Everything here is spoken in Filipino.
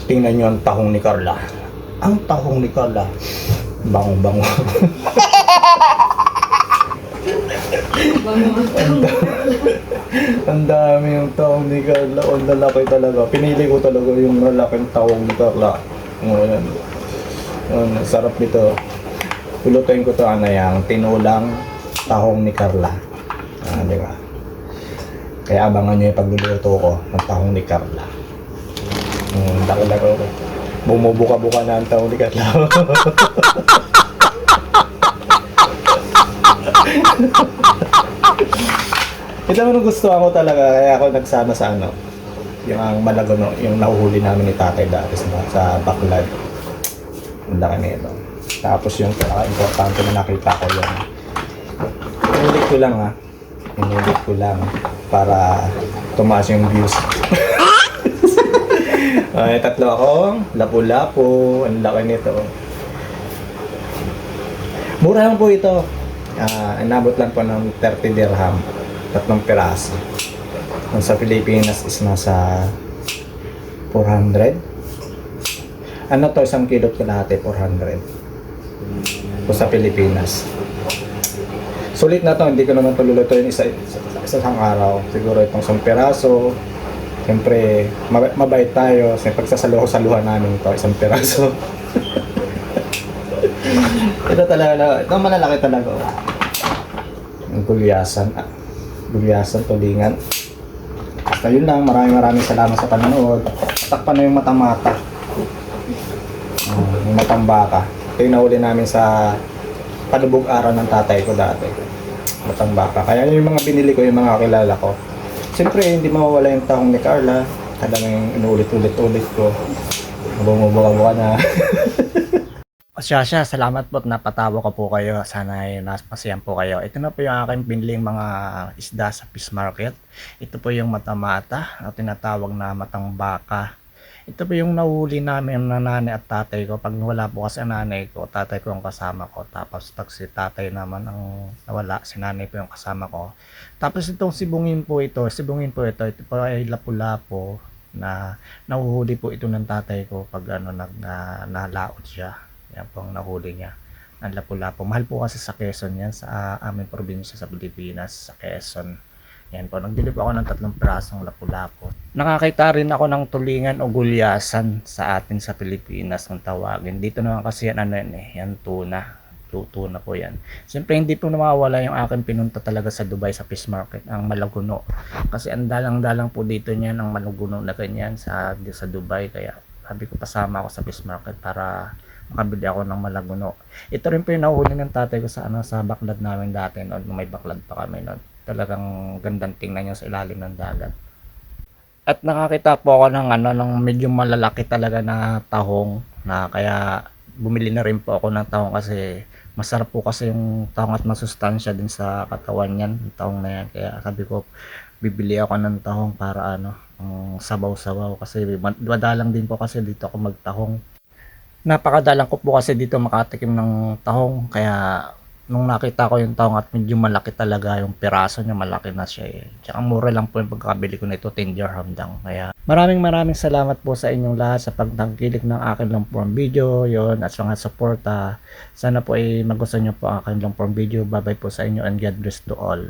Tingnan nyo ang tahong ni Carla. Ang tahong ni Carla. Bango-bango. Ang dami yung tahong ni Carla. Ang lalaki talaga. Pinili ko talaga yung lalaking tahong ni Carla. Ngayon. Sarap nito. Lulutuin ko to yung tinulang tahong ni Carla. Di ba? Kaya abangan nyo yung pagluluto ko ng tahong ni Carla. Laki-laki ko. Bumubuka-buka na ang tahong ni Carla. Ito mo gusto ako talaga, kaya ako nagsama sa yung ang malagono, yung nahuhuli namin ni tatay dati sa Baclad. Ang laki nito. Tapos yung importante na nakita ko yung inulit ko lang inulit ko lang para tumaas yung views. Ay, tatlo akong lapu-lapu. Ang laki nito. Mura lang po ito. Inabot lang po ng 30 dirham. Tatlong piraso. Kung sa Pilipinas is nasa 400. Ano to, isang kilo kalahati, 400. Kung sa Pilipinas. Sulit na to, hindi ko naman tululutuin isang araw. Siguro itong isang piraso. Siyempre, mabait tayo. Siyempre, pagsasaluhan namin ito, isang piraso. Ito talaga, ito malalaki talaga. Ang gulyasan. Gulyasan, tulingan. Basta yun lang, maraming salamat sa panonood. Takpan na yung mata-mata. Yung matang baka. Ito yung nahuli namin sa palubog araw ng tatay ko dati. Matang baka. Kaya yung mga binili ko, yung mga kilala ko. Siyempre, hindi mawawala yung tahong ni Carla. Talagang inuulit-ulit ko. Bumubuka-buka na. Siya, salamat po at napatawa ko po kayo. Sana ay napasayang po kayo. Ito na po yung aking biniling mga isda sa fish market. Ito po yung mata-mata, na tinatawag na matang baka. Ito po yung nahuli namin ng nanay at tatay ko. Pag wala po kasi ang nanay ko, tatay ko ang kasama ko. Tapos pag si tatay naman ang nawala, si nanay po yung kasama ko. Tapos itong sibungin po ito ito po ay lapu-lapo na nahuhuli po ito ng tatay ko pag nalaot siya. Yan po ang nahuli niya. Ang lapu-lapo. Mahal po kasi sa Quezon yan, sa aming probinsya sa Pilipinas, sa Quezon. Yan po, nagbili po ako ng 3 pirasong lapu-lapo. Nakakita rin ako ng tulingan o gulyasan sa atin sa Pilipinas ng tawagin. Dito naman kasi yan, yan tuna. Tuna po yan. Siyempre hindi po nawawala yung akin pinunta talaga sa Dubai sa fish market, ang malaguno. Kasi ang dalang-dalang po dito niyan ang malaguno na ganyan sa Dubai. Kaya sabi ko pasama ako sa fish market para makabili ako ng malaguno. Ito rin po yung nahuhuli ng tatay ko sa sa Baclad namin dati noon, may Baclad pa kami noon. Talagang gandang tingnan niya sa ilalim ng dagat. At nakakita po ako ng medyo malalaki talaga na tahong na kaya bumili na rin po ako ng tahong kasi masarap po kasi yung tahong at masustansya din sa katawan niyan, yung tahong na yan. Kaya sabi ko bibili ako ng tahong para sabaw-sabaw kasi madalang din po kasi dito ako magtahong. Napakadalang ko po kasi dito makatikim ng tahong kaya nung nakita ko yung tahong at medyo malaki talaga yung piraso niya, malaki na siya eh. Tsaka mura lang po yung pagkakabili ko nito, 10 dirham lang. Kaya maraming salamat po sa inyong lahat sa pagtangkilik ng akin long form video yon at sa mga suporta. Sana po ay magustuhan nyo po ang akin long form video. Bye bye po sa inyo and God bless to all.